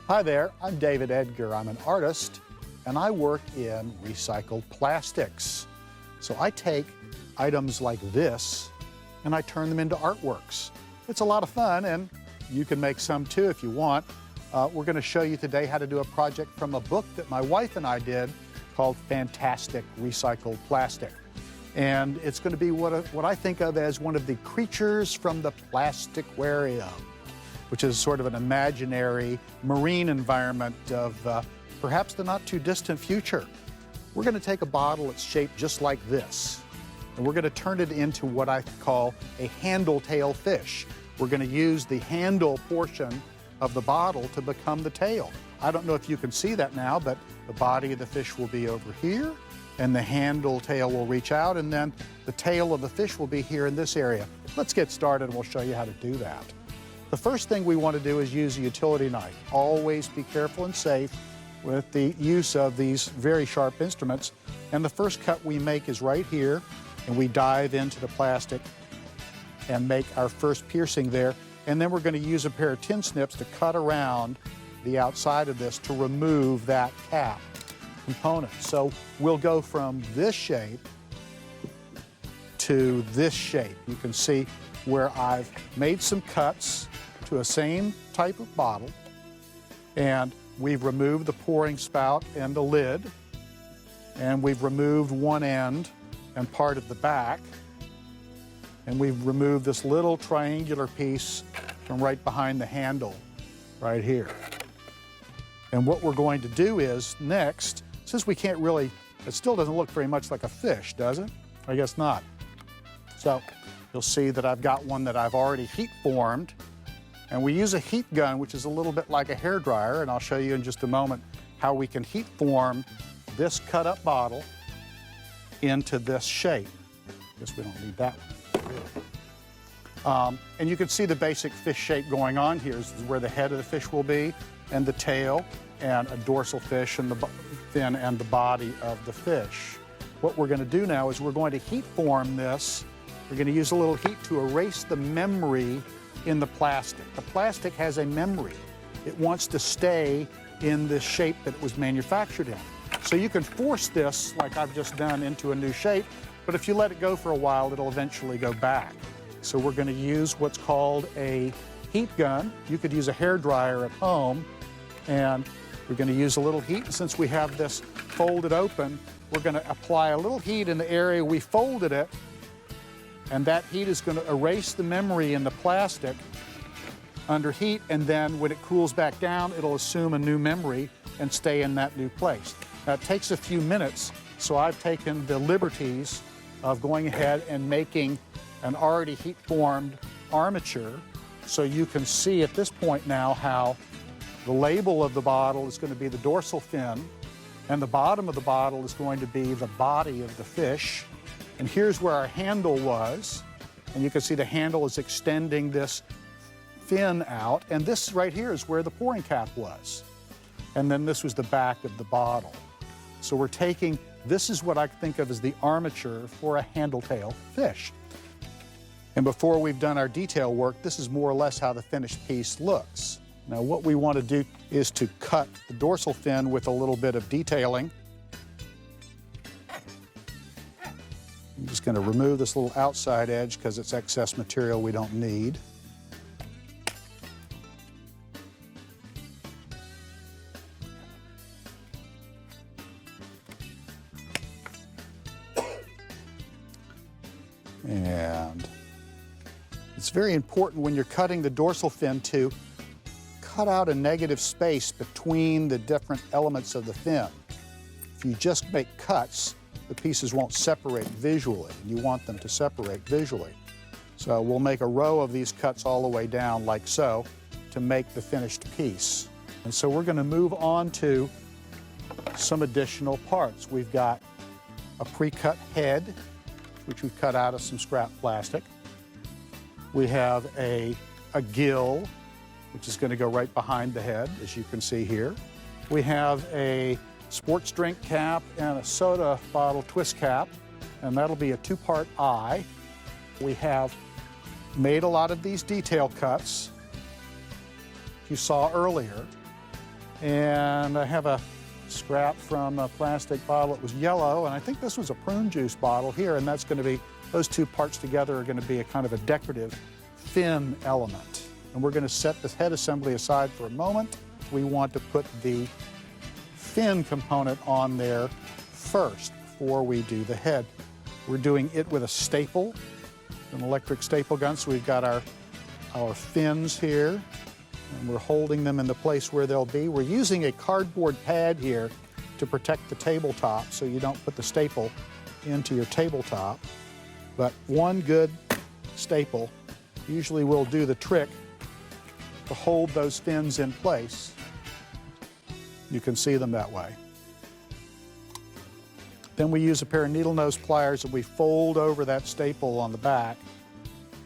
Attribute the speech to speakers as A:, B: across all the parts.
A: Hi there, I'm David Edgar. I'm an artist and I work in recycled plastics. So I take items like this and I turn them into artworks. It's a lot of fun and you can make some too if you want. We're going to show you today how to do a project from a book that my wife and I did called Fantastic Recycled Plastic. And it's going to be what I think of as one of the creatures from the Plastiquarium, which is sort of an imaginary marine environment of perhaps the not too distant future. We're going to take a bottle that's shaped just like this, and we're going to turn it into what I call a handle tail fish. We're going to use the handle portion of the bottle to become the tail. I don't know if you can see that now, but the body of the fish will be over here, and the handle tail will reach out, and then the tail of the fish will be here in this area. Let's get started and we'll show you how to do that. The first thing we want to do is use a utility knife. Always be careful and safe with the use of these very sharp instruments. And the first cut we make is right here, and we dive into the plastic and make our first piercing there. And then we're going to use a pair of tin snips to cut around the outside of this to remove that cap component. So we'll go from this shape to this shape. You can see where I've made some cuts to a same type of bottle, and we've removed the pouring spout and the lid, and we've removed one end and part of the back, and we've removed this little triangular piece from right behind the handle right here. And what we're going to do is next, since we can't really, it still doesn't look very much like a fish, does it? I guess not. So you'll see that I've got one that I've already heat formed, and we use a heat gun, which is a little bit like a hairdryer, and I'll show you in just a moment how we can heat form this cut up bottle into this shape. Guess we don't need that one. And you can see the basic fish shape going on here. This is where the head of the fish will be, and the tail, and a dorsal fish, and the fin and the body of the fish. What we're going to do now is we're going to heat form this. We're going to use a little heat to erase the memory in the plastic. The plastic has a memory. It wants to stay in the shape that it was manufactured in. So you can force this, like I've just done, into a new shape, but if you let it go for a while, it'll eventually go back. So we're going to use what's called a heat gun. You could use a hairdryer at home, and we're going to use a little heat. Since we have this folded open, we're going to apply a little heat in the area we folded it, and that heat is going to erase the memory in the plastic under heat, and then when it cools back down, it'll assume a new memory and stay in that new place. Now, it takes a few minutes, so I've taken the liberties of going ahead and making an already heat-formed armature, so you can see at this point now how the label of the bottle is going to be the dorsal fin, and the bottom of the bottle is going to be the body of the fish. And here's where our handle was, and you can see the handle is extending this fin out, and this right here is where the pouring cap was. And then this was the back of the bottle. So we're taking, this is what I think of as the armature for a handle tail fish. And before we've done our detail work, this is more or less how the finished piece looks. Now what we want to do is to cut the dorsal fin with a little bit of detailing. I'm just going to remove this little outside edge because it's excess material we don't need. And it's very important when you're cutting the dorsal fin to cut out a negative space between the different elements of the fin. If you just make cuts, the pieces won't separate visually. You want them to separate visually. So we'll make a row of these cuts all the way down like so to make the finished piece. And so we're going to move on to some additional parts. We've got a pre-cut head, which we've cut out of some scrap plastic. We have a gill, which is going to go right behind the head, as you can see here. We have a sports drink cap and a soda bottle twist cap, and that'll be a two-part eye. We have made a lot of these detail cuts you saw earlier, And I have a scrap from a plastic bottle. It was yellow, and I think this was a prune juice bottle here, and that's going to be, those two parts together are going to be a kind of a decorative fin element. And we're going to set the head assembly aside for a moment. We want to put the fin component on there first before we do the head. We're doing it with a staple, an electric staple gun. So we've got our fins here, and we're holding them in the place where they'll be. We're using a cardboard pad here to protect the tabletop so you don't put the staple into your tabletop. But one good staple usually will do the trick to hold those fins in place. You can see them that way. Then we use a pair of needle nose pliers that we fold over that staple on the back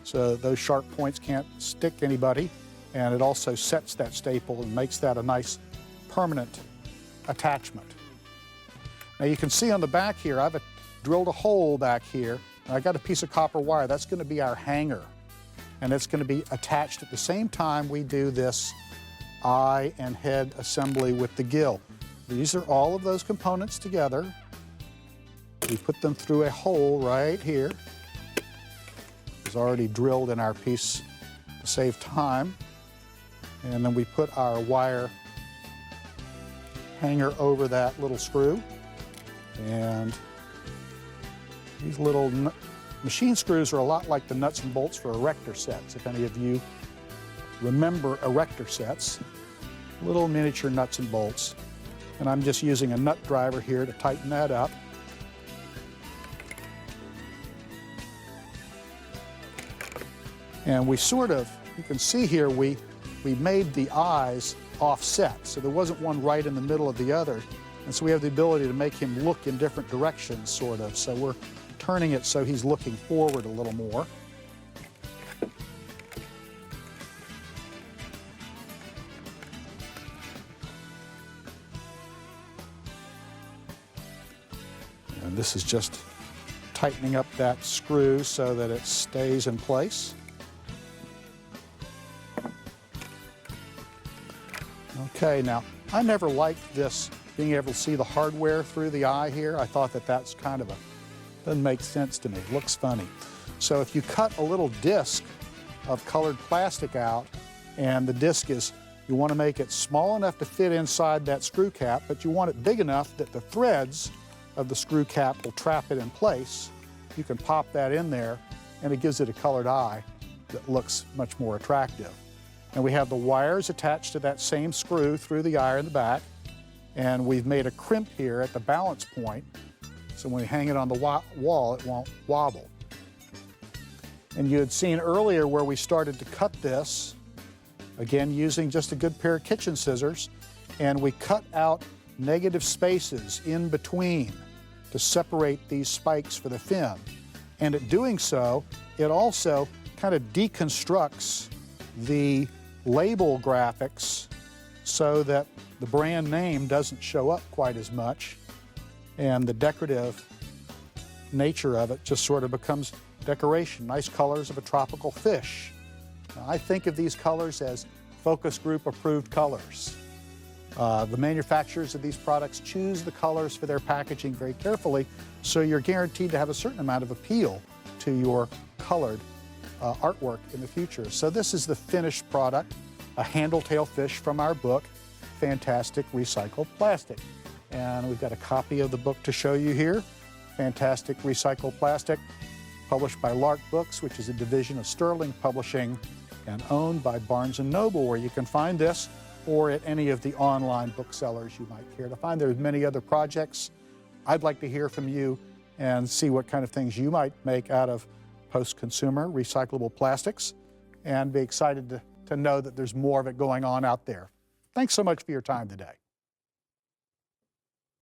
A: so those sharp points can't stick anybody, and it also sets that staple and makes that a nice permanent attachment. Now you can see on the back here, I've drilled a hole back here, and I got a piece of copper wire. That's going to be our hanger, and it's going to be attached at the same time we do this eye and head assembly with the gill. These are all of those components together. We put them through a hole right here. It's already drilled in our piece to save time. And then we put our wire hanger over that little screw. And these little machine screws are a lot like the nuts and bolts for erector sets. If any of you remember erector sets, little miniature nuts and bolts. And I'm just using a nut driver here to tighten that up. And we sort of, you can see here, we made the eyes offset, so there wasn't one right in the middle of the other. And so we have the ability to make him look in different directions, sort of. So we're turning it so he's looking forward a little more. And this is just tightening up that screw so that it stays in place. Okay, now, I never liked this, being able to see the hardware through the eye here. I thought that that's kind of doesn't make sense to me. It looks funny. So if you cut a little disc of colored plastic out, and the disc is, you want to make it small enough to fit inside that screw cap, but you want it big enough that the threads of the screw cap will trap it in place. You can pop that in there, and it gives it a colored eye that looks much more attractive. And we have the wires attached to that same screw through the eye in the back. And we've made a crimp here at the balance point, so when we hang it on the wall, it won't wobble. And you had seen earlier where we started to cut this, again using just a good pair of kitchen scissors, and we cut out negative spaces in between to separate these spikes for the fin. And at doing so, it also kind of deconstructs the label graphics so that the brand name doesn't show up quite as much, and the decorative nature of it just sort of becomes decoration. Nice colors of a tropical fish. Now, I think of these colors as focus group approved colors. The manufacturers of these products choose the colors for their packaging very carefully, so you're guaranteed to have a certain amount of appeal to your colored artwork in the future. So this is the finished product, a handle-tail fish from our book, Fantastic Recycled Plastic. And we've got a copy of the book to show you here, Fantastic Recycled Plastic, published by Lark Books, which is a division of Sterling Publishing and owned by Barnes & Noble, where you can find this, or at any of the online booksellers you might care to find. There's many other projects. I'd like to hear from you and see what kind of things you might make out of post-consumer recyclable plastics, and be excited to know that there's more of it going on out there. Thanks so much for your time today.